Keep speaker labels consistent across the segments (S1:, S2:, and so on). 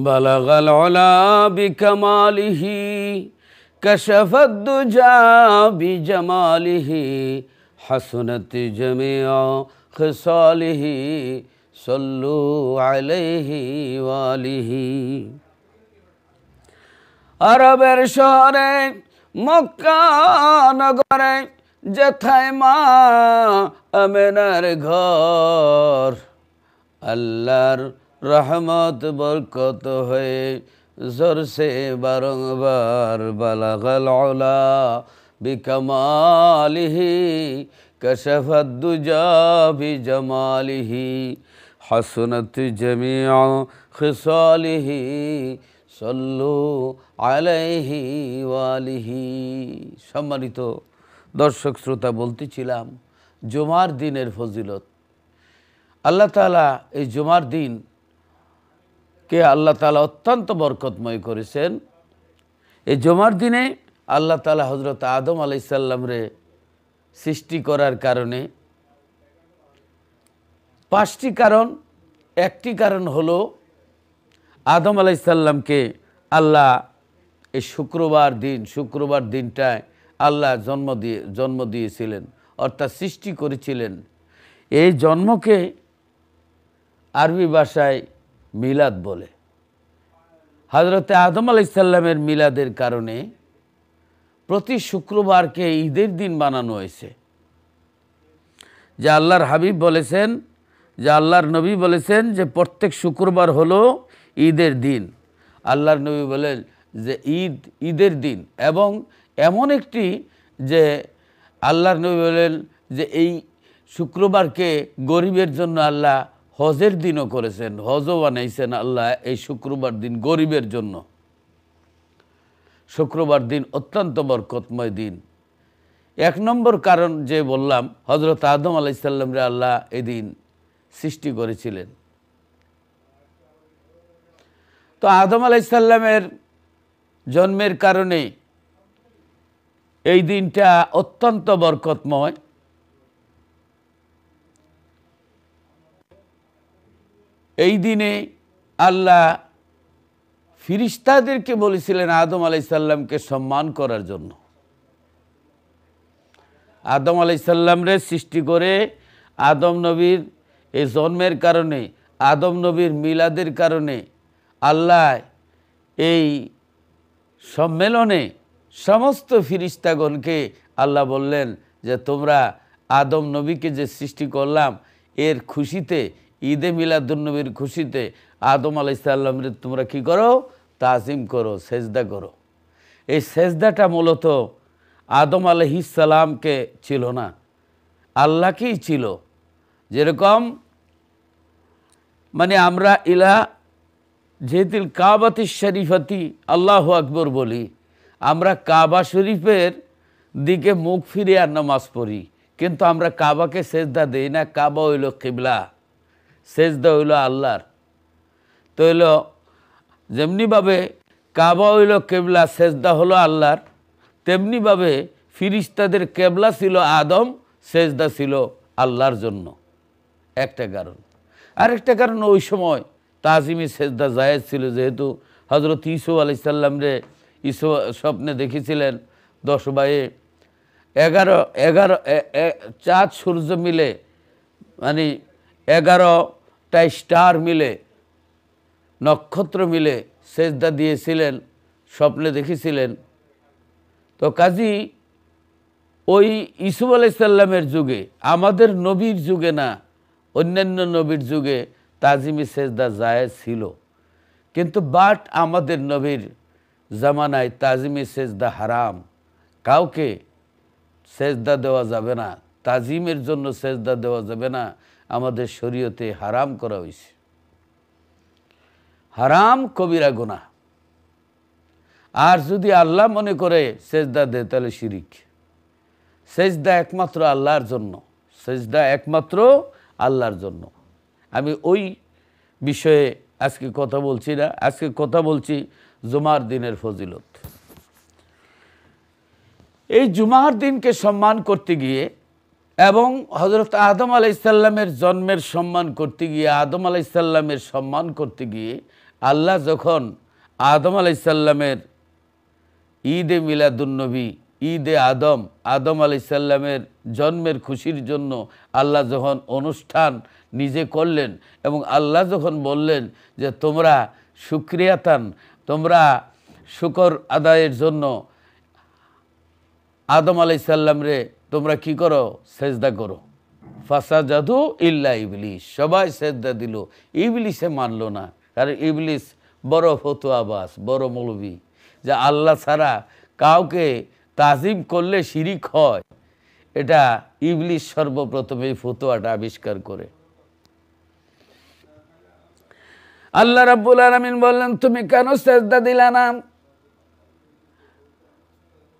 S1: বালাগাল উলা বিকামালিহি কাশাফাদ দুজা বিজামালিহি হাসনাত জামিআ খিসালিহি সাল্লু আলাইহি ওয়ালিহি। আরবের শহরে মক্কা নগরে যেথায় মা আমেনার ঘর, আল্লাহর রহমত বরকত হয়ে জোরসে বারংবার বালাগাল উলা বিকামালিহি কাশাফাদ দুজা বিজামালিহি হাসনাত জামিআ খিসালিহি সাল্লু আলাইহি ওয়ালিহি। সম্মানিত দর্শক শ্রোতা, বলতেছিলাম জুমার দিনের ফজিলত। আল্লাহ তাআলা এই জুমার দিনকে আল্লাহ তাআলা অত্যন্ত বরকতময় করেছেন। এই জুমার দিনে আল্লাহ তাআলা হযরত আদম আলাইহিস সালামরে সৃষ্টি করার কারণে 5টি কারণ। একটি কারণ হলো আদম আলাইহিস সালামকে আল্লাহ এই শুক্রবার দিনটায় আল্লাহ জন্ম দিয়েছিলেন, অর্থাৎ সৃষ্টি করেছিলেন। এই জন্মকে আরবি ভাষায় মিলাদ বলে। হযরতে আদম আলাইহিস সালামের মিলাদের কারণে প্রতি শুক্রবারকে ঈদের দিন বানানো হয়েছে। যে আল্লাহর হাবিব বলেছেন, যে আল্লাহর নবী বলেছেন যে প্রত্যেক শুক্রবার হলো ঈদের দিন। আল্লাহর নবী বলেন যে ঈদের দিন, এবং এমন একটি যে আল্লাহর নবী বলেন যে এই শুক্রবারকে গরিবের জন্য আল্লাহ হজের দিনও করেছেন, হজও বানাইছেন আল্লাহ এই শুক্রবার দিন গরিবের জন্য। শুক্রবার দিন অত্যন্ত বরকতময় দিন। 1 নম্বর কারণ যে বললাম, হযরত আদম আলাইহিস সালামরে আল্লাহ এদিন সৃষ্টি করেছিলেন। তো আদম আলাইহিস সালামের জন্মের কারণে এই দিনটা অত্যন্ত বরকতময়। এই দিনে আল্লাহ ফিরিস্তাদেরকে বলেছিলেন আদম আলাইহিস সালামকে সম্মান করার জন্য। আদম আলাইহিস সালামরে সৃষ্টি করে আদম নবীর এই জন্মের কারণে, আদম নবীর মিলাদের কারণে আল্লাহ এই সম্মেলনে সমস্ত ফিরিস্তাগণকে আল্লাহ বললেন যে তোমরা আদম নবীকে যে সৃষ্টি করলাম এর খুশিতে, ঈদে মিলাদুন্নবীর খুশিতে আদম আলাইহিস সালামরে তোমরা কি করো? তাজিম করো, সেজদা করো। এই সেজদাটা মূলত আদম আলাইহিস সালামকে ছিল না, আল্লাহকেই ছিল। যেরকম মানে আমরা ইলা যেতিল কাবাতিস শরীফাতি আল্লাহু আকবর বলি, আমরা কাবা শরীফের দিকে মুখ ফিরে আর নামাজ পড়ি, কিন্তু আমরা কাবাকে সেজদা দেই না। কাবা হইল কিবলা, সেজদা হইল আল্লাহর। তো হইল যেমনিভাবে কাবা হইল কেবলা, সেজদা হলো আল্লাহর, তেমনিভাবে ফিরিস্তাদের কেবলা ছিল আদম, সেজদা ছিল আল্লাহর জন্য। একটা কারণ। আরেকটা কারণ, ওই সময় তাজিমি সেজদা জায়েজ ছিল, যেহেতু হযরত ঈসা আলাইহিস সালামরে ঈসা স্বপ্নে দেখেছিলেন 10 ভাইয়ে 11 চাঁদ সূর্য মিলে, মানে 11টা স্টার মিলে, নক্ষত্র মিলে সেজদা দিয়েছিলেন, স্বপ্নে দেখেছিলেন। তো কাজী ওই ঈসা আলাইহিস সালামের যুগে, আমাদের নবীর যুগে না, অন্যান্য নবীর যুগে তাজিমি সেজদা জায়েজ ছিল, কিন্তু বাট আমাদের নবীর জামানায় তাজিমি সেজদা হারাম। কাউকে সেজদা দেওয়া যাবে না, তাজিমের জন্য সেজদা দেওয়া যাবে না, আমাদের শরীয়তে হারাম করা হয়েছে। হারাম কবিরা গুনাহ। আর যদি আল্লাহ মনে করে সেজদা দেয় তাহলে শিরিক। সেজদা একমাত্র আল্লাহর জন্য, সেজদা একমাত্র আল্লাহর জন্য। আমি ওই বিষয়ে আজকে কথা বলছি না, আজকে কথা বলছি জুমার দিনের ফজিলত। এই জুমার দিনকে সম্মান করতে গিয়ে এবং হযরত আদম আলাইহিস সালামের জন্মের সম্মান করতে গিয়ে, আদম আলাইহিস সালামের সম্মান করতে গিয়ে আল্লাহ যখন আদম আলাইহিস সালামের ঈদে মিলাদুন্নবী, ঈদে আদম, আদম আলাইহিস সালামের জন্মের খুশির জন্য আল্লাহ যখন অনুষ্ঠান নিজে করলেন এবং আল্লাহ যখন বললেন যে তোমরা শুকরিয়াতান, তোমরা শুকর আদায়ের জন্য আদম আলাইহিস সালাম রে তোমরা কি করো, সেজদা করো। ফাসাজাদু ইল্লা ইবলিস, সবাই সেজদা দিল, ইবলিসে মানল না। কারণ ইবলিস বড় ফতোয়াবাজ, বড় মৌলবী, যে আল্লাহ ছাড়া কাউকে তাজিম করলে শিরিক হয়, এটা ইবলিস সর্বপ্রথম এই ফতোয়াটা আবিষ্কার করে। আল্লাহ রাব্বুল আলামিন বললেন তুমি কেন সেজদা দিলা না?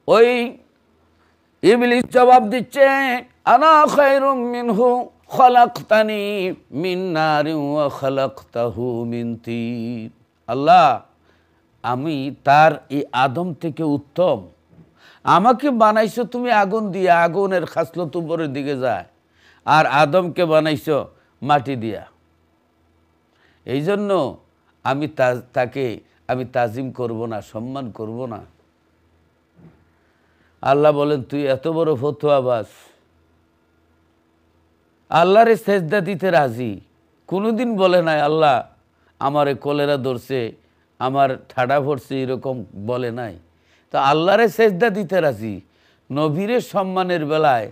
S1: ওই ইবলিস জবাব দিচ্ছে আনা খায়রুম মিনহু খলাকতানি মিন নারিন ওয়া খলাকতাহু মিন তিন। আল্লাহ, আমি তার এই আদম থেকে উত্তম, আমাকে বানাইছো তুমি আগুন দিয়ে, আগুনের খাসলত উপরের দিকে যায়, আর আদমকে বানাইছো মাটি দিয়া। এই জন্য আমি তাকে আমি তাজিম করব না, সম্মান করব না। আল্লাহ বলেন তুই এত বড় ফতোয়াবাজ, আল্লাহরে সেজদা দিতে রাজি, কোনোদিন বলে নাই আল্লাহ আমারে কলেরা ধরছে, আমার ঠাডা পড়ছে, এরকম বলে নাই। তো আল্লাহরে সেজদা দিতে রাজি, নবীরে সম্মানের বেলায়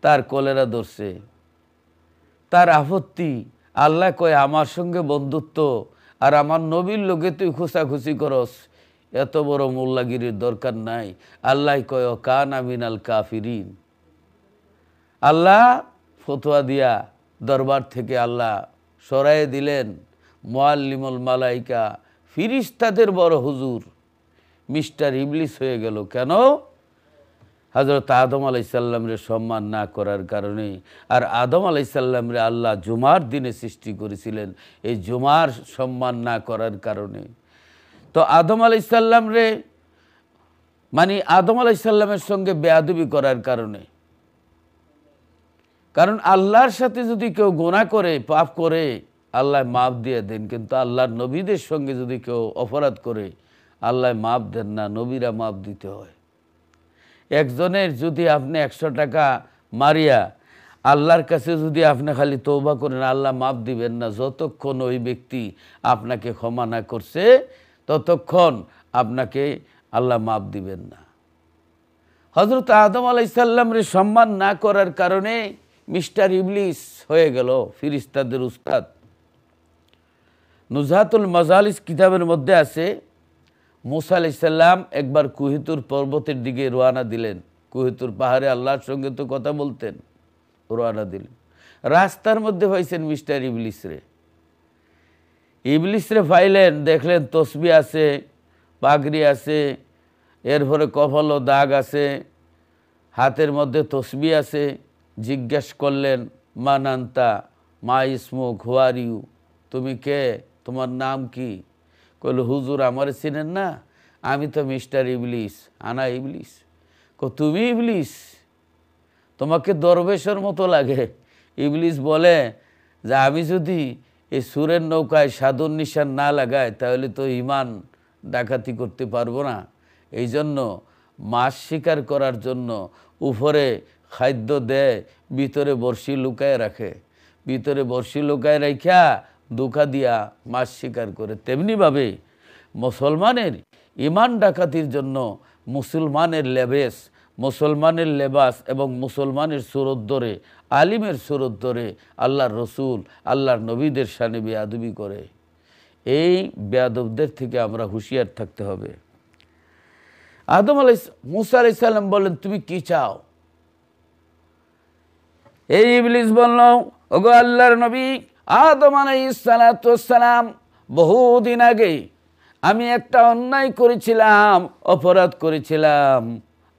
S1: তার কলেরা ধরছে, তার আপত্তি। আল্লাহ কয় আমার সঙ্গে বন্ধুত্ব আর আমার নবীর লোকে তুই খুশাখুশি করস, এত বড় মোল্লাগিরির দরকার নাই। আল্লাহ কয় কানা মিনাল কাফিরিন। আল্লাহ ফতোয়া দিয়া দরবার থেকে আল্লাহ সরাইয়ে দিলেন মুআল্লিমুল মালাইকা, ফিরিস্তাদের বড় হুজুর মিস্টার ইবলিস হয়ে গেল। কেন? হযরত আদম আলাইহিস সালামের সম্মান না করার কারণে। আর আদম আলাইহিস সালামরে আল্লাহ জুমার দিনে সৃষ্টি করেছিলেন, এই জুমার সম্মান না করার কারণে। তো আদম আলাইহিস সালামরে মানে আদম আলাইহিস সালামের সঙ্গে বেয়াদবি করার কারণে। কারণ আল্লাহর সাথে যদি কেউ গুনাহ করে, পাপ করে, আল্লাহ মাফ দিয়ে দেন, কিন্তু আল্লাহর নবীদের সঙ্গে যদি কেউ অপরাধ করে আল্লাহ মাফ দেন না, নবীরা মাফ দিতে হয়। একজনের যদি আপনি 100 টাকা মারিয়া আল্লাহর কাছে যদি আপনি খালি তওবা করেন, আল্লাহ মাফ দিবেন না। যতক্ষণ ওই ব্যক্তি আপনাকে ক্ষমা না করছে ততক্ষণ আপনাকে আল্লাহ মাফ দিবেন না। হযরত আদম আলাইহিস সালামের সম্মান না করার কারণে মিস্টার ইবলিস হয়ে গেল ফিরিস্তাদের উস্তাদ। নুজহাতুল মাজালিস কিতাবের মধ্যে আছে মুসা আলাইহিস সালাম একবার কুহিতুর পর্বতের দিকে রওনা দিলেন। কুহিতুর পাহাড়ে আল্লাহর সঙ্গে তো কথা বলতেন, রওনা দিলেন। রাস্তার মধ্যে পাইছেন মিস্টার ইবলিসরে। ইবলিসরে পাইলেন, দেখলেন তসবিহ আছে, পাগড়ি আছে, এরপরে কপালও দাগ আছে, হাতের মধ্যে তসবিহ আছে। জিজ্ঞেস করলেন মান আনতা, মা ইসমুক, হু আর ইউ, তুমি কে, তোমার নাম কি? কইল হুজুর আমারে চিনেন না, আমি তো মিস্টার ইবলিস, আনা ইবলিস। তুমি ইবলিস, তোমাকে দরবেশের মতো লাগে। ইবলিস বলে যে আমি যদি এই সুরের নৌকায় সাধুর নিশান না লাগাই তাহলে তো ইমান ডাকাতি করতে পারবো না। এই জন্য মাছ শিকার করার জন্য উপরে খাদ্য দেয়, ভিতরে বড়শি লুকায় রাখে, ভিতরে বড়শি লুকায় রাখা দুকা দিয়া মাছ শিকার করে। তেমনিভাবে মুসলমানের ইমান ডাকাতির জন্য মুসলমানের লেবাস এবং মুসলমানের সুরত ধরে, আলিমের সুরত ধরে আল্লাহর রসুল, আল্লাহর নবীদের শানে বেয়াদবি করে। এই বেয়াদবদের থেকে আমরা হুঁশিয়ার থাকতে হবে। মুসা আলাইহিস সালাম বলেন তুমি কি চাও? এই ইবলিস বলল ওগো আল্লাহর নবী, আদম আলাইহিস সালাতু ওয়াস সালাম বহুদিন আগে আমি একটা অন্যায় করেছিলাম, অপরাধ করেছিলাম,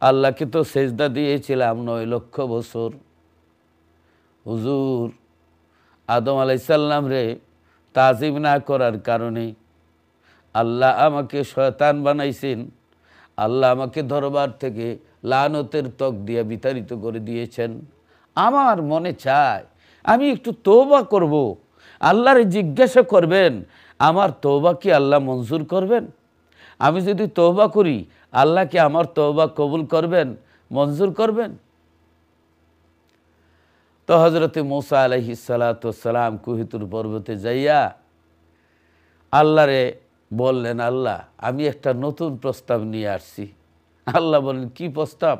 S1: আল্লাহকে তো সেজদা দিয়েছিলাম 9 লক্ষ বছর। হুজুর, আদম আলাইহিস সালাম রে তাজিম না করার কারণে আল্লাহ আমাকে শয়তান বানাইছেন, আল্লাহ আমাকে দরবার থেকে লানতের তক দিয়ে বিতাড়িত করে দিয়েছেন। আমার মনে চায় আমি একটু তওবা করব। আল্লাহরে জিজ্ঞাসা করবেন, আমার তওবা কি আল্লাহ মঞ্জুর করবেন? আমি যদি তওবা করি, আল্লাহ কি আমার তওবা কবুল করবেন, মঞ্জুর করবেন? তো হযরতে মূসা আলাইহিস সালাতু ওয়াস সালাম কুহিতুর পর্বতে যাইয়া আল্লাহরে বললেন, আল্লাহ আমি একটা নতুন প্রস্তাব নিয়ে আসছি। আল্লাহ বললেন, কি প্রস্তাব?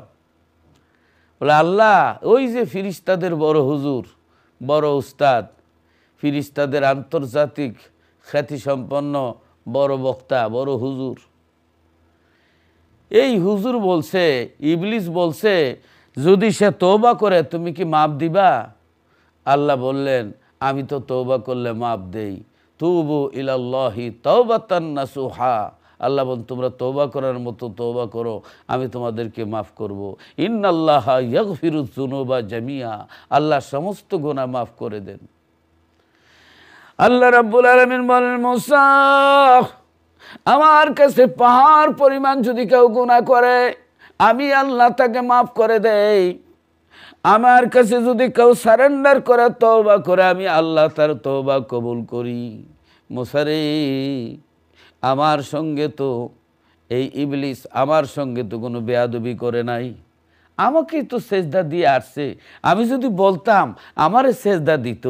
S1: বলে, আল্লাহ ওই যে ফিরিস্তাদের বড় হুজুর, বড় উস্তাদ, ফিরিস্তাদের আন্তর্জাতিক খ্যাতিসম্পন্ন বড় বক্তা, বড় হুজুর, এই হুজুর বলছে, ইবলিস বলছে যদি সে তওবা করে তুমি কি মাপ দিবা? আল্লাহ বললেন, আমি তো তওবা করলে মাপ দেই। তুবু ইলাল্লাহি তাওবাতান নাসুহা। আল্লাহ বলেন, তোমরা তওবা করার মতো তওবা করো, আমি তোমাদেরকে মাফ করব। ইন্নাল্লাহা ইয়াগফিরুয যুনুবা জামিয়া। আল্লাহ সমস্ত গুনাহ মাফ করে দেন। আল্লাহ রাব্বুল আলামিন বলেন, মূসা আমার কাছে পাহাড় পরিমাণ যদি কেউ গুনাহ করে, আমি আল্লাহ তাকে মাফ করে দেই। আমার কাছে যদি কেউ সারেন্ডার করে, তওবা করে, আমি আল্লাহ তার তওবা কবুল করি। মূসা রে, আমার সঙ্গে তো এই ইবলিস আমার সঙ্গে তো কোনো বেয়াদবি করে নাই, আমাকেই তো সেজদা দিয়ে আসছে। আমি যদি বলতাম আমারে সেজদা দিত,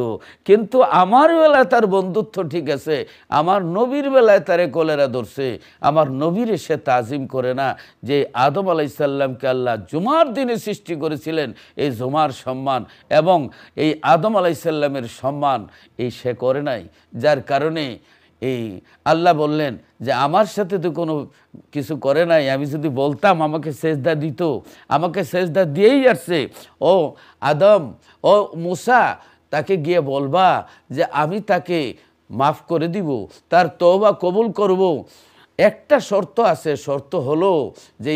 S1: কিন্তু আমার বেলায় তার বন্ধুত্ব ঠিক আছে, আমার নবীর বেলায় তারে কলেরা ধরছে, আমার নবীরে সে তাজিম করে না। যে আদম আলাইসাল্লামকে আল্লাহ জুমার দিনে সৃষ্টি করেছিলেন, এই জুমার সম্মান এবং এই আদম আলাইসাল্লামের সম্মান এই সে করে নাই। যার কারণে এই আল্লাহ বললেন যে আমার সাথে তো কোনো কিছু করে নাই, আমি যদি বলতাম আমাকে সেজদা দিত, আমাকে সেজদা দিয়েই আসছে। ও আদম, ও মূসা, তাকে গিয়ে বলবা যে আমি তাকে মাফ করে দিব, তার তওবা কবুল করব। একটা শর্ত আছে, শর্ত হলো যে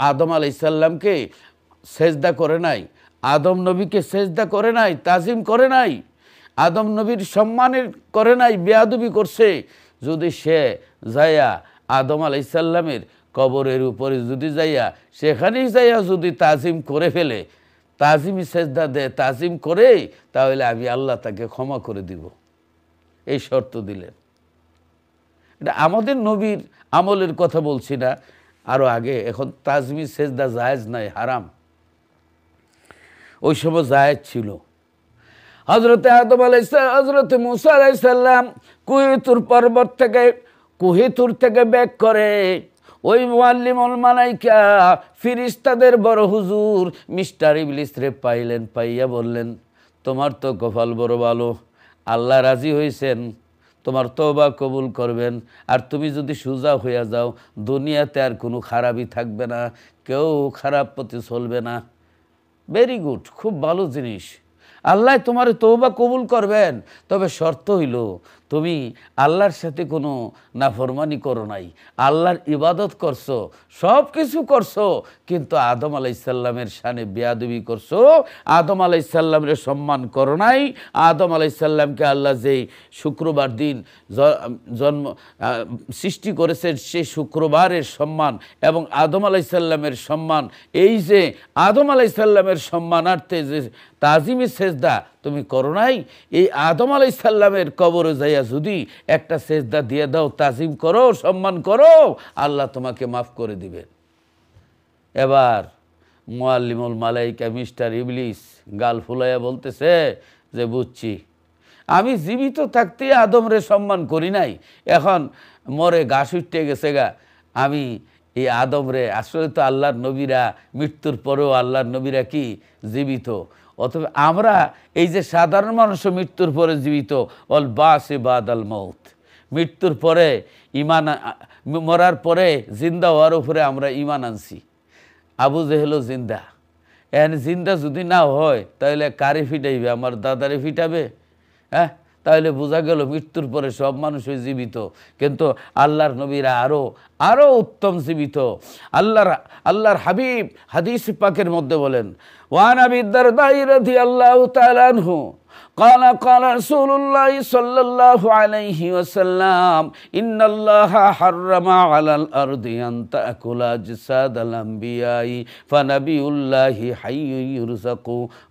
S1: আদম আলাইসাল্লামকে সেজদা করে নাই, আদম নবীকে সেজদা করে নাই, তাজিম করে নাই, আদম নবীর সম্মানের করে নাই, বেয়াদবি করছে। যদি সে যাইয়া আদম আলাইসাল্লামের কবরের উপরে যদি যাইয়া সেখানেই যাইয়া যদি তাজিম করে ফেলে, তাজিমি সেজদা দেয়, তাজিম করে, তাহলে আমি আল্লাহ তাকে ক্ষমা করে দিব। এই শর্ত দিলেন। এটা আমাদের নবীর আমলের কথা বলছি না, আরও আগে। এখন তাজমি সেজদা জায়েজ নাই, হারাম। ওই সময় জায়েজ ছিল। হযরতে আদম আলাইহিসসালাম, হযরতে মূসা আলাইহিসসালাম কুহিতুর পর্বত থেকে, কুহিতুর থেকে ব্যাক করে ওই মুআল্লিমুল মালাইকা ফিরিস্তাদের বড় হুজুর মিস্টার ইবলিস রে পাইলেন। পাইয়া বললেন, তোমার তো কপাল বড় ভালো, আল্লাহ রাজি হয়েছেন, তোমার তওবা কবুল করবেন। আর তুমি যদি সোজা হইয়া যাও, দুনিয়াতে আর কোনো খারাপই থাকবে না, কেউ খারাপ পথে চলবে না। ভেরি গুড, খুব ভালো জিনিস। আল্লাহ তোমার তওবা কবুল করবেন, তবে শর্ত হইল তুমি আল্লাহর সাথে কোনো নাফরমানি করো নাই, আল্লাহর ইবাদত করছো, সব কিছু করছো, কিন্তু আদম আলাইসাল্লামের শানে বেয়াদবি করছো, আদম আলাইসাল্লামের সম্মান করো নাই। আদম আলাইসাল্লামকে আল্লাহ যেই শুক্রবার দিন জন্ম সৃষ্টি করেছেন, সেই শুক্রবারের সম্মান এবং আদম আলাইসাল্লামের সম্মান, এই যে আদম আলাইসাল্লামের সম্মানার্থে যে তাজিমি সেজদা তুমি করো নাই, এই আদম আলাইসাল্লামের কবরে যাইয়া যদি একটা সেজদা দিয়ে দাও, তাজিম করো, সম্মান করো, আল্লাহ তোমাকে মাফ করে দিবেন। এবার মুআল্লিমুল মালাইকা মিস্টার ইবলিস গাল ফুলাইয়া বলতেছে যে বুঝছি, আমি জীবিত থাকতে আদমরে সম্মান করি নাই, এখন মরে ঘাস উঠতে গেছে গা, আমি এই আদমরে, আসলে তো আল্লাহর নবীরা মৃত্যুর পরেও আল্লাহর নবীরা কি জীবিত, অথবা আমরা এই যে সাধারণ মানুষও মৃত্যুর পরে জীবিত, অল বাসে বাদাল মৌত, মৃত্যুর পরে ইমান, মরার পরে জিন্দা হওয়ার উপরে আমরা ইমান আনছি। আবু জেহেলও জিন্দা, এখন জিন্দা যদি না হয় তাহলে কারে ফিটাইবে? আমার দাদারে ফিটাবে? হ্যাঁ, তাহলে বোঝা গেল মৃত্যুর পরে সব মানুষই জীবিত, কিন্তু আল্লাহর নবীরা আরো উত্তম জীবিত। আল্লাহর হাবিব হাদিস পাকের মধ্যে বলেন, ওয়ান আবি দারদা রাদিয়াল্লাহু তাআলা আনহু قال قال رسول الله صلى الله عليه وسلم إن الله حرم على الأرض أن تأكل أجساد الأنبياء فنبي الله حي يرزق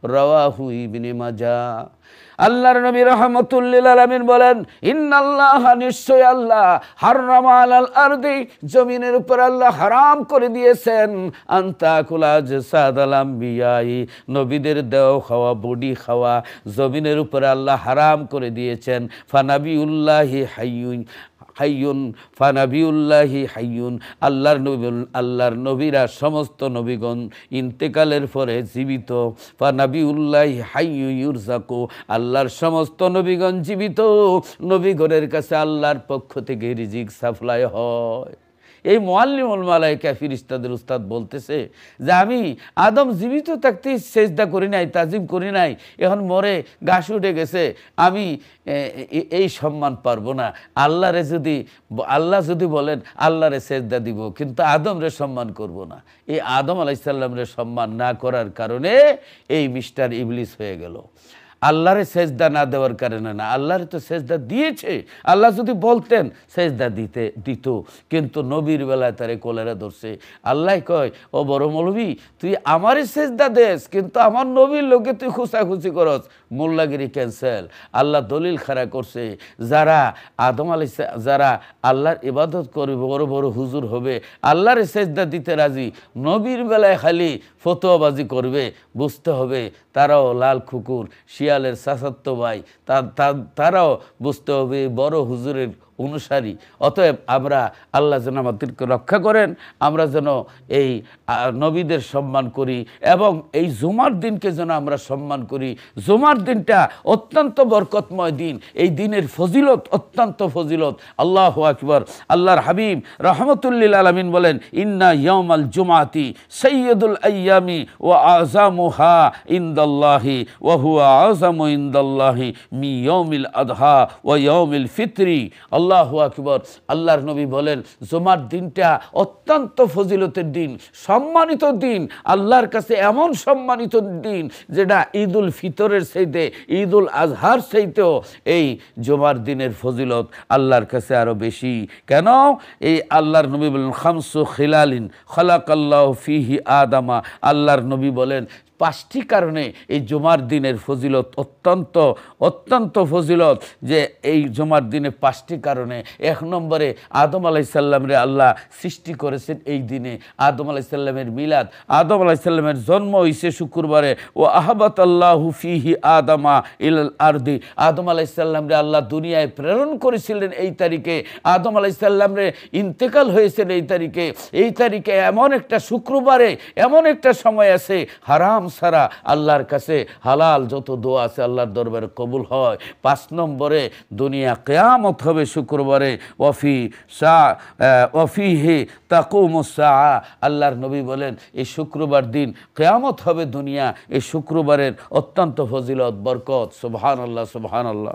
S1: رواه ابن ماجه আল্লাহর নবী রাহমাতুল লিল আলামিন বলেন ইন্নাল্লাহ নিশ্চয় আল্লাহ হাররামা আলাল আরদি জমিনের উপর আল্লাহ হারাম করে দিয়েছেন আনতাকুলা জাসাদাল আম্বিয়াই নবীদের দেহ খাওয়া বডি খাওয়া জমিনের উপর আল্লাহ হারাম করে দিয়েছেন ফানাবিউল্লাহি হাইয়ুন ফানাবিউল্লাহি হাইয়ুন আল্লাহর নবীরা সমস্ত নবীগণ ইন্তেকালের পরে জীবিত ফানাবিউল্লাহি হাইয়ু ইউরজাকু আল্লাহর সমস্ত নবীগণ জীবিত নবীগণের কাছে আল্লাহর পক্ষ থেকে রিজিক সাপ্লাই হয় এই মুআল্লিমুল মালায়েকা ফেরেশতাদের উস্তাদ বলতেছে যে আমি আদম জীবিত থাকতে সেজদা করি নাই তাজিম করি নাই এখন মরে ঘাস উঠে গেছে আমি এই সম্মান পারবো না আল্লাহ যদি বলেন আল্লাহরে সেজদা দিব কিন্তু আদমরে সম্মান করব না এই আদম আলাইহিস সালামরে সম্মান না করার কারণে এই মিস্টার ইবলিস হয়ে গেল আল্লাহরে সেজদা না দেওয়ার কারণে না আল্লাহরে তো সেজদা দিয়েছে আল্লাহ যদি বলতেন সেজদা দিত কিন্তু নবীর বেলায় তারে কোলেরা ধরছে আল্লাহ কয় ও বড় মৌলবী তুই আমারই সেজদা দেস কিন্তু আমার নবীর লোকে তুই খুশাখুশি করস মোল্লাগিরি ক্যান্সেল আল্লাহ দলিল খাড়া করছে যারা যারা আল্লাহর ইবাদত করবে বড় বড় হুজুর হবে আল্লাহরে সেজদা দিতে রাজি নবীর বেলায় খালি ফতোয়াবাজি করবে বুঝতে হবে তারাও লাল কুকুর শিয়ালের চাচাতো ভাই তারাও বুঝতে হবে বড় হুজুরের অনুসারী অতএব আমরা আল্লাহ যেন আমাদেরকে রক্ষা করেন আমরা যেন এই নবীদের সম্মান করি এবং এই জুমার দিনকে যেন আমরা সম্মান করি জুমার দিনটা অত্যন্ত বরকতময় দিন এই দিনের ফজিলত অত্যন্ত ফজিলত আল্লাহু আকবার আল্লাহর হাবিব রাহমাতুল লিল আলামিন বলেন ইন্না ইয়াউমাল জুমাতি সাইয়্যিদুল আইয়ামি ওয়া আযামুহা ইনদাল্লাহি ওয়া হুয়া আযামু ইনদাল্লাহি মি ইয়াউমিল আযহা ওয়া ইয়াউমিল ফিতরি আল্লাহু আকবার আল্লাহর নবী বলেন জুমার দিনটা অত্যন্ত ফজিলতের দিন সম্মানিত দিন আল্লাহর কাছে এমন সম্মানিত দিন যেটা ঈদুল ফিতরের চাইতে ঈদুল আজহার চাইতেও এই জুমার দিনের ফজিলত আল্লাহর কাছে আরো বেশি কেন এই আল্লাহর নবী বলেন খামসু খিলালিন খালাকাল্লাহু ফিহি আদামা আল্লাহর নবী বলেন 5টি কারণে এই জুমার দিনের ফজিলত অত্যন্ত ফজিলত যে এই জুমার দিনে 5টি কারণে 1 নম্বরে আদম আলাইহিস সালামরে আল্লাহ সৃষ্টি করেছেন এই দিনে আদম আলাইহিস সালামের মিলাদ আদম আলাইহিস সালামের জন্ম হইছে শুক্রবারে ও আহাবাতাল্লাহু ফিহি আদামা ইলাল আরদি আদম আলাইহিস সালামরে আল্লাহ দুনিয়ায় প্রেরণ করেছিলেন এই তারিখে আদম আলাইহিস সালামরে ইন্তেকাল হয়েছে এই তারিখে এমন একটা শুক্রবারে এমন একটা সময় আছে হারাম সারা আল্লাহর কাছে হালাল যত দোয়া আছে আল্লাহর দরবারে কবুল হয় 5 নম্বরে দুনিয়া কিয়ামত হবে শুক্রবারে ওয়াফিহি তাকুমুস সাআ আল্লাহর নবী বলেন এই শুক্রবার দিন কিয়ামত হবে দুনিয়া এই শুক্রবারের অত্যন্ত ফজিলত বরকত সুবহানাল্লাহ সুবহানাল্লাহ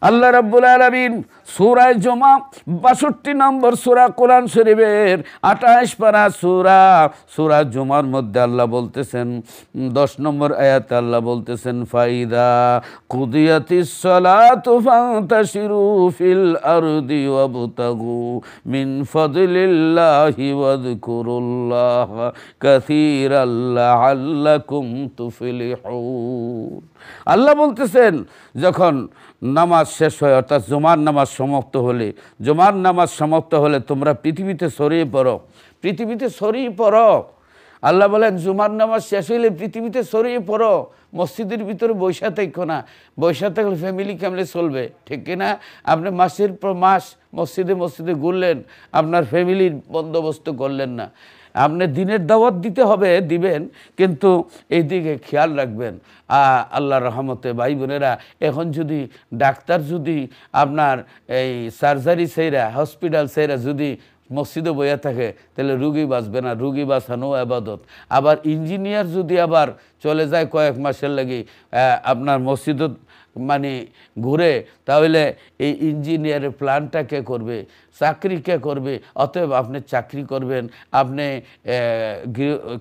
S1: আল্লাহ রাব্বুল আলামিন সূরা জুমা 62 নম্বর সূরা কোরআন শরীফের 28 পারা সূরা জুমার মধ্যে আল্লাহ বলতেছেন 10 নম্বর আয়াতে আল্লাহ বলতেছেন ফাইদা কুদিয়াতিস সালাতু ফান্তাশিরু ফিল আরদি ওয়াবতাগু মিন ফাদলিল্লাহি ওয়াযকুরুল্লাহা কাসীরাল লাআল্লাকুম তুফলিহুন আল্লাহ বলতেছেন যখন নামাজ শেষ হয় অর্থাৎ জুমার নামাজ সমাপ্ত হলে তোমরা পৃথিবীতে ছড়িয়ে পড়ো আল্লাহ বলেন জুমার নামাজ শেষ হইলে পৃথিবীতে ছড়িয়ে পড়ো মসজিদের ভিতরে বৈশা থাকো না বৈশা থাকলে ফ্যামিলি কেমনে চলবে ঠিক কিনা আপনি মাসের পর মাস মসজিদে ঘুরলেন আপনার ফ্যামিলির বন্দোবস্ত করলেন না আপনি দিনের দাওয়াত দিবেন কিন্তু এই দিকে খেয়াল রাখবেন আল্লাহর রহমতে ভাই বোনেরা এখন যদি ডাক্তার যদি আপনার এই সার্জারি সেইরা হসপিটাল সেইরা যদি মসজিদে বইয়া থাকে তাহলে রুগী বাঁচবে না রুগী বাঁচানো আবাদত আবার ইঞ্জিনিয়ার যদি আবার চলে যায় কয়েক মাসের লাগি আপনার মসজিদত মানে ঘুরে, তাহলে এই ইঞ্জিনিয়ারের প্ল্যানটা কে করবে, চাকরি কে করবে? অতএব আপনি চাকরি করবেন, আপনি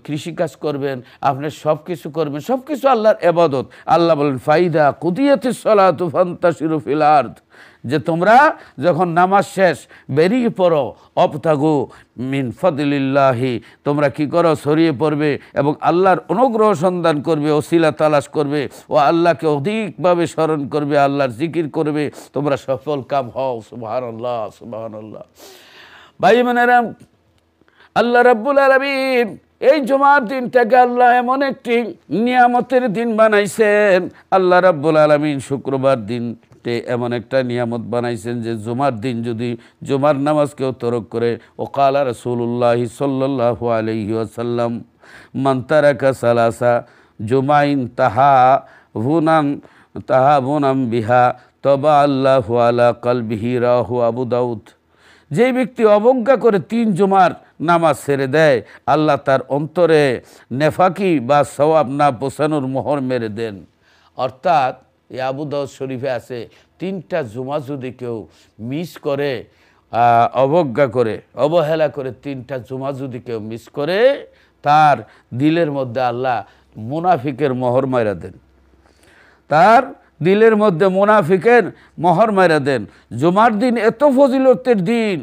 S1: কৃষিকাজ করবেন, আপনি সব কিছু করবেন, সব কিছু আল্লাহর ইবাদত। আল্লাহ বলেন ফাইদা কুদিয়াতিস সালাতু ফান্তাশিরু ফিল আরদ, যে তোমরা যখন নামাজ শেষ বেরিয়ে পড়ো, অবতাগু মিন ফাদলিল্লাহি, তোমরা কি করো, ছড়িয়ে পড়বে এবং আল্লাহর অনুগ্রহ সন্ধান করবে, ওসিলা তালাশ করবে ও আল্লাহকে অধিকভাবে স্মরণ করবে, আল্লাহর জিকির করবে, তোমরা সফল কাম হও। সুবহানাল্লাহ, সুবহানাল্লাহ। ভাই বোনেরা, আল্লাহ রাব্বুল আলামিন এই জুমার দিনটাকে আল্লাহ এমন একটি নিয়ামতের দিন বানাইছেন। আল্লাহ রাব্বুল আলামিন শুক্রবার দিনতে এমন একটা নিয়ামত বানাইছেন যে জুমার দিন যদি জুমার নামাজ কেউ তরক করে, ও কালা রাসূলুল্লাহি সাল্লাল্লাহু আলাইহি ওয়াসাল্লাম মান তারাকা সালাসা জুমাইন তাহাবুনাম বিহা তবা আল্লাহু আলা কলবিহি, রাহু আবু দাউদ। যে ব্যক্তি অবজ্ঞা করে 3 জুমার নামাজ ছেড়ে দেয়, আল্লাহ তার অন্তরে নেফাকি বা সওয়াব না পৌঁছানোর মোহর মেরে দেন। অর্থাৎ এই আবু দাউদ শরীফে আছে 3টা জুমা যদি কেউ মিস করে, অবজ্ঞা করে, অবহেলা করে 3টা জুমা যদি কেউ মিস করে, তার দিলের মধ্যে আল্লাহ মুনাফিকের মোহর মাইরা দেন, তার দিলের মধ্যে মুনাফিকের মোহর মাইরা দেন। জুমার দিন এত ফজিলতের দিন।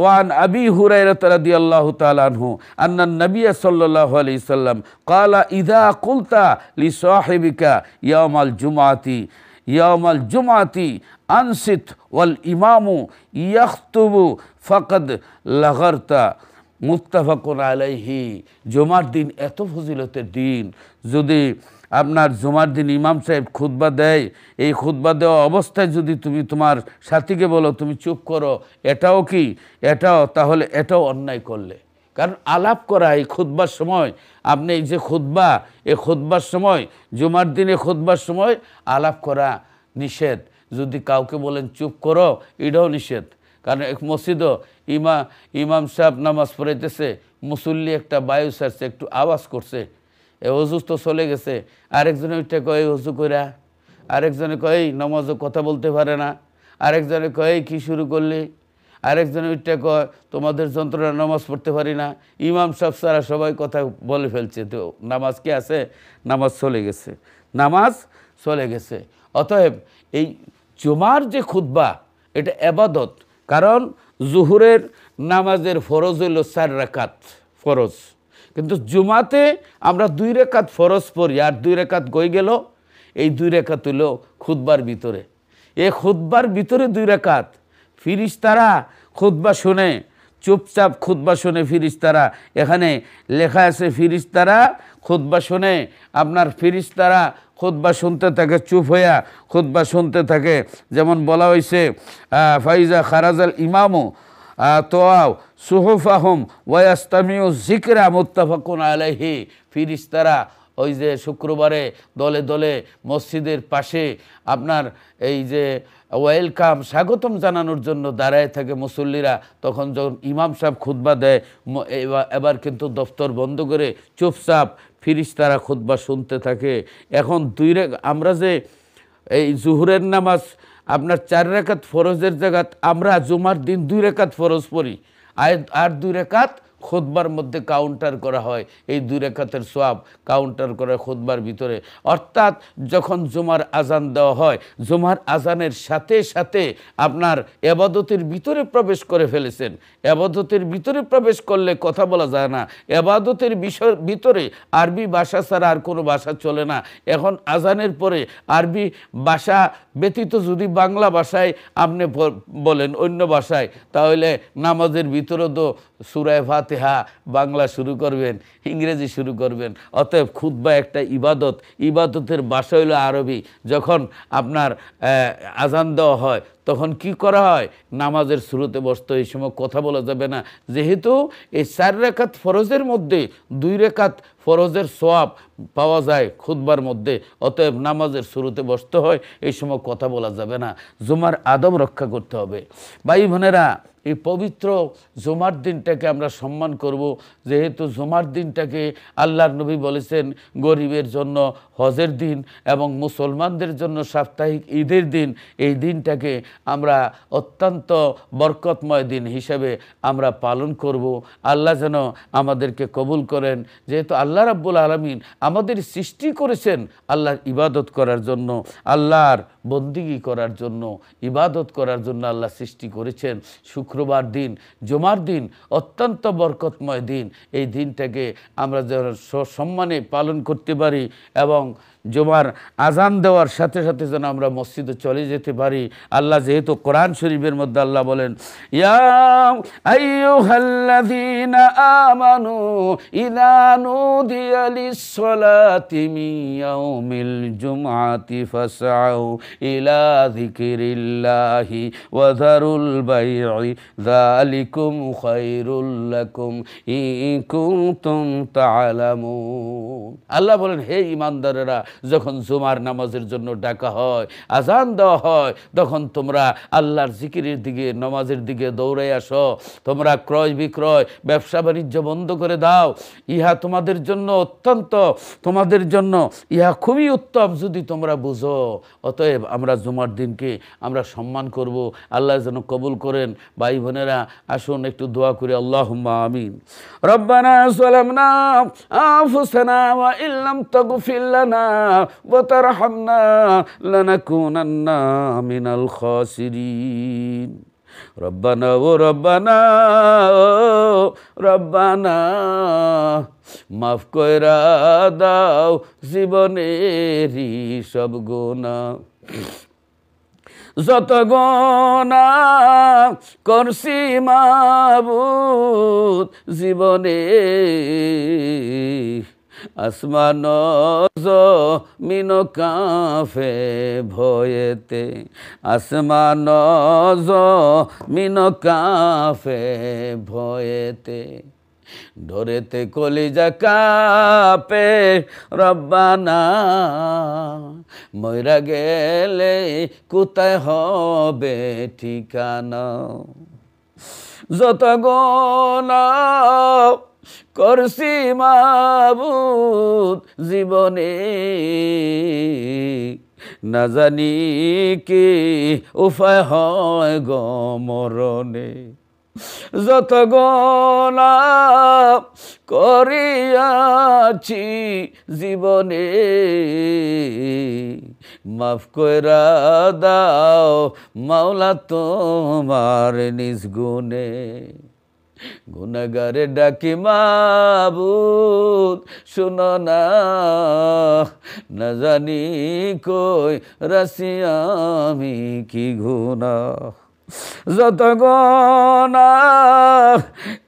S1: ওয়ান আবি হুরায়রা রাদিয়াল্লাহু তাআলা আনহু আন্না নবী সাল্লাল্লাহু আলাইহি সাল্লাম ক্বালা ইযা কুলতা লিসাহিবিকা ইয়াউমাল জুমআতি আনসিত ওয়াল ইমামু ইয়াখতুবু ফাকাদ লাগারতা, মুত্তাফাকুন আলাইহি। জুমার দিন এত ফজিলতের দিন, যদি আপনার জুমার দিন ইমাম সাহেব খুতবা দেয়, এই খুতবা দেওয়া অবস্থায় যদি তুমি তোমার সাথীকে বলো তুমি চুপ করো, এটাও কি, এটাও তাহলে এটাও অন্যায় করলে। কারণ আলাপ করা এই খুতবার সময়, আপনি এই যে খুতবা, এই খুতবার সময়, জুমার দিনে খুতবার সময় আলাপ করা নিষেধ। যদি কাউকে বলেন চুপ করো, এটাও নিষেধ। কারণ এক মসজিদও ইমাম সাহেব নামাজ পড়াইতেছে, মুসল্লি একটা বায়ু ছাড়ছে, একটু আওয়াজ করছে, এ অজু তো চলে গেছে, আরেকজনে ওইটা কয় অজু কইরা, আরেকজনে কয় নামাজও কথা বলতে পারে না, আরেকজনে কয় কি শুরু করলি, আরেকজনে ওইটা কয় তোমাদের যন্ত্রণা নামাজ পড়তে পারি না। ইমাম সাহেব সারা সবাই কথা বলে ফেলছে, তো নামাজ কি আছে? নামাজ চলে গেছে, নামাজ চলে গেছে। অতএব এই জুমার যে খুতবা, এটা ইবাদত। কারণ জুহুরের নামাজের ফরজ হইল 4 রাকাত ফরজ, কিন্তু জুমাতে আমরা 2 রাকাত ফরজ পড়ি, আর 2 রাকাত গই গেল। এই 2 রাকাত হইল খুতবার ভিতরে। এই খুতবার ভিতরে 2 রাকাত ফিরিস্তারা খুতবা শুনে, চুপচাপ খুতবা শুনে ফিরিস্তারা। এখানে লেখা আছে ফিরিস্তারা খুতবা শুনে, আপনার ফিরিস্তারা খুতবা শুনতে থাকে, চুপ হইয়া খুতবা শুনতে থাকে। যেমন বলা হয়েছে ফাইজা খারাজাল ইমামু তোয়াও সুহুফাহুম ওয়াস্তামিউ যিকরা, মুত্তাফাকুন আলাইহি। ফিরিস্তারা ওই যে শুক্রবারে দলে দলে মসজিদের পাশে আপনার এই যে ওয়েলকাম, স্বাগতম জানানোর জন্য দাঁড়ায় থাকে মুসল্লিরা। তখন যখন ইমাম সাহেব খুতবা দেয়, এবার কিন্তু দফতর বন্ধ করে চুপচাপ ফিরিস্তারা খুতবা শুনতে থাকে। এখন আমরা যে এই জুহুরের নামাজ আপনার 4 রাকাত ফরজের জায়গা আমরা জুমার দিন 2 রাকাত ফরজ পড়ি, আর 2 রাকাত খুতবার মধ্যে কাউন্টার করা হয়। এই 2 রাকাতের সওয়াব কাউন্টার করা খুতবার ভিতরে। অর্থাৎ যখন জুমার আজান দেওয়া হয়, জুমার আজানের সাথে সাথে আপনার ইবাদতের ভিতরে প্রবেশ করে ফেলেছেন। ইবাদতের ভিতরে প্রবেশ করলে কথা বলা যায় না। ইবাদতের ভিতরে আরবি ভাষা ছাড়া আর কোনো ভাষা চলে না। এখন আজানের পরে আরবি ভাষা ব্যতীত যদি বাংলা ভাষায় আপনি বলেন, অন্য ভাষায়, তাহলে নামাজের ভিতরে তো সূরা ফাতিহা বাংলা শুরু করবেন, ইংরেজি শুরু করবেন। অতএব খুতবা একটা ইবাদত, ইবাদতের ভাষা হইল আরবি। যখন আপনার আজান দেওয়া হয় তখন কি করা হয়? নামাজের শুরুতে বসতে, এই সময় কথা বলা যাবে না। যেহেতু এই 4 রাকাত ফরজের মধ্যে 2 রাকাত ফরজের সওয়াব পাওয়া যায় খুতবার মধ্যে, অতএব নামাজের শুরুতে বসতে হয়, এই সময় কথা বলা যাবে না। জুমার আদব রক্ষা করতে হবে। ভাই বোনেরা, এই পবিত্র জুমার দিনটাকে আমরা সম্মান করব, যেহেতু জুমার দিনটাকে আল্লাহর নবী বলেছেন গরিবের জন্য হজের দিন এবং মুসলমানদের জন্য সাপ্তাহিক ঈদের দিন। এই দিনটাকে আমরা অত্যন্ত বরকতময় দিন হিসেবে আমরা পালন করব। আল্লাহ যেন আমাদেরকে কবুল করেন, যেহেতু আল্লাহ রাব্বুল আলামিন আমাদের সৃষ্টি করেছেন আল্লাহর ইবাদত করার জন্য, আল্লাহর বন্দিগি করার জন্য, ইবাদত করার জন্য আল্লাহ সৃষ্টি করেছেন। শুক্রবার দিন, জুমার দিন অত্যন্ত বরকতময় দিন। এই দিনটাকে আমরা যেন সম্মানে পালন করতে পারি এবং জুমার আজান দেওয়ার সাথে সাথে যেন আমরা মসজিদে চলে যেতে পারি। আল্লাহ যেহেতু কোরআন শরীফের মধ্যে আল্লাহ বলেন, ইয়া আইয়ুহাল্লাযীনা আমানু ইযা নুদিয়া লিস-সালাতি মিন ইয়াউমিল জুমআতি ফাসআউ ইলা যিকরিল্লাহি ওয়া যারুল বাই'i যালিকুম খায়রুল লাকুম ইন কুনতুম তা'লামুন। আল্লাহ বলেন, হে ঈমানদারেরা, যখন জুমার নামাজের জন্য ডাকা হয়, আজান দেওয়া হয়, তখন তোমরা আল্লাহর জিকিরের দিকে, নামাজের দিকে দৌড়ে আসো। তোমরা ক্রয় বিক্রয়, ব্যবসা বাণিজ্য বন্ধ করে দাও। ইহা তোমাদের জন্য অত্যন্ত, তোমাদের জন্য ইহা খুবই উত্তম যদি তোমরা বুঝো। অতএব আমরা জুমার দিনকে আমরা সম্মান করব। আল্লাহ যেন কবুল করেন। ভাই বোনেরা, আসুন একটু দোয়া করি। আল্লাহুম্মা আমিন। রব্বানা যালামনা আনফুসানা ওয়া ইল্লাম তাগফির লানা ওয়া তারহামনা লানাকুনান্না মিনাল খাসিরিন। রব্বানা ও রব্বানা, রব্বানা মাফ কইরা দাও জীবনেরই সব গুনাহ, যত গুনাহ করছি মাবুদ জীবনে, আসমান জমিন কাঁপে ভয়েতে, আসমান জমিন কাঁপে ভয়েতে, ডরেতে কলিজা কাঁপে রব্বানা, মইরা গেলে কোথায় হবে ঠিকানা, যত গুনাহ করছি মাবুদ জীবনে, না জানি কি উপায় হয় গো মরণে, যত গুনাহ করিয়াছি জীবনে, মাফ কইরা দাও মাওলা তোমার নিজ গুণে, গুনাহগারে ডাকি মাবুদ শুনো না, না জানি কই রাশি আমি কি গুনাহ, যত গুনাহ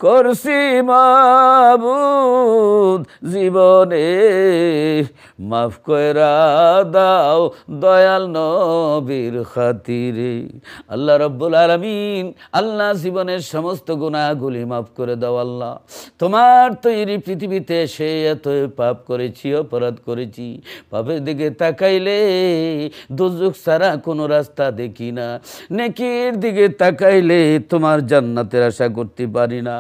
S1: করছি মাবুদ জীবনে, মাফ কইরা দাও দয়াল নবীর খাতিরে। আল্লাহ রাব্বুল আলামিন, আল্লাহ জীবনের সমস্ত গুনাহগুলি মাফ করে দাও। আল্লাহ, তোমার তৈরি পৃথিবীতে সে এত পাপ করেছি, অপরাধ করেছি, পাপের দিকে তাকাইলে দুজক ছাড়া কোনো রাস্তা দেখি না, নেকির দিকে তাকাইলে তোমার জান্নাতের আশা করতে পারি না।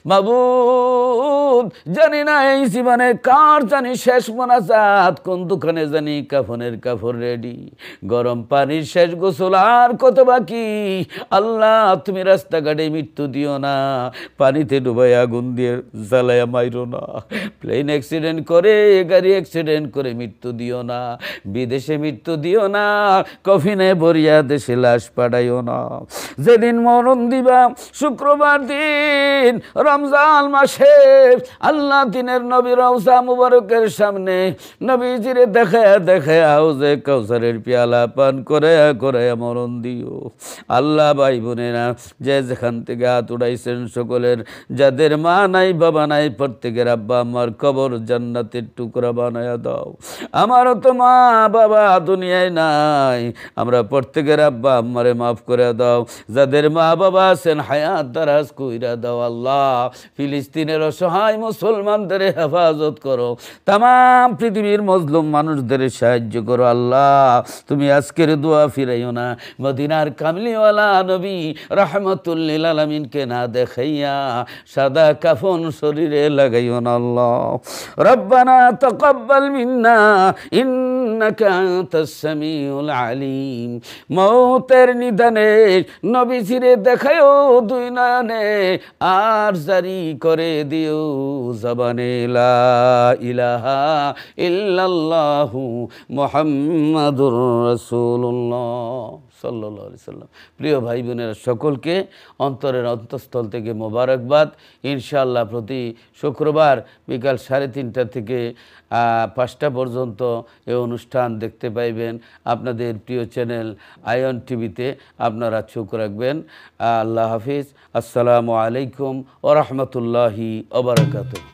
S1: মাবুদ, জানি না এই জীবনে কার জানি শেষ মোনাজাত, কোন দোকানে জানি কাফনের কাপড় রেডি, গরম পানির শেষ গোসল আর কত বাকি। আল্লাহ, তুমি রাস্তাঘাটে মৃত্যু দিও না, পানিতে ডুবাই আগুন দিয়ে জ্বালায়া মাইরো না, প্লেন অ্যাক্সিডেন্ট করে, গাড়ি অ্যাক্সিডেন্ট করে মৃত্যু দিও না, বিদেশে মৃত্যু দিও না, কফিনে ভরিয়া দেশে লাশ পাঠাইও না। যেদিন মরণ দিবা শুক্রবার দিন রমজান মাসে, আল্লাহ দিনের নবী রওজা মুবারকের সামনে নবীজিরে দেখায়া দেখায়া হাউজে কাউসারের পেয়ালা পান করে করে মরণ দিও। আল্লাহ, ভাই বোনেরা যে যেখান থেকে হাত উঠাইছেন সকলের, যাদের মা নাই বাবা নাই, প্রত্যেকের আব্বা আমার কবর জান্নাতের টুকরা বানায়া দাও। আমারও তো মা বাবা দুনিয়ায় নাই, আমরা প্রত্যেকের আব্বা আমারে মাফ করে দাও। যাদের মা বাবা আছেন হায়াত দারাজ কইরা দাও। আল্লাহ, আল্লাহ ফিলিস্তিনের অসহায় মুসলমানদের হেফাজত করো, তামাম পৃথিবীর মজলুম মানুষদের সাহায্য করো আল্লাহ। তুমি আজকের দোয়া ফিরাইও না মদিনার কামলিওয়ালা নবী রাহমাতুল লিল আলামিনকে না দেখাইয়া সাদা কাফন শরীরে লাগাইও না আল্লাহ। রব্বানা তাকাব্বাল মিন্না ইন্নাকা আনতাস সামিউল আলিম। মৌতের নিদানে নবীজিরে দেখায়ও দুই নয়নে, আর জারি করে দিও জবানে লা ইলাহা ইল্লাল্লাহু মুহাম্মাদুর রাসূলুল্লাহ সাল্লাল্লাহু আলাইহি সাল্লাম। প্রিয় ভাই বোনেরা, সকলকে অন্তরের অন্তঃস্থল থেকে মোবারকবাদ। ইনশাআল্লাহ প্রতি শুক্রবার বিকাল 3:30 থেকে 5টা পর্যন্ত এই অনুষ্ঠান দেখতে পাইবেন আপনাদের প্রিয় চ্যানেল আয়ন টিভিতে। আপনারা চোখ রাখবেন। আল্লাহ হাফিজ। আসসালামু আলাইকুম ওয়া রাহমাতুল্লাহি ওয়া বারাকাতুহু।